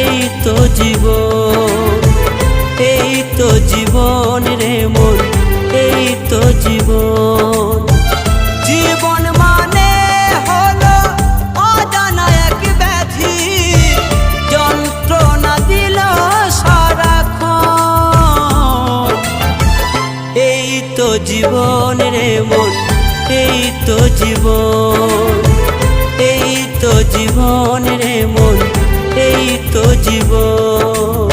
এই তো জীবন, এই তো জীবন রে মন, এই তো জীবন। জীবন মানে হলো অজানা এক ব্যাধি, যন্ত্রণা দিল সারাক্ষণ। এই তো জীবন রে মন, এই তো জীবন, এই তো জীবন রে মন, এই তো জীবন।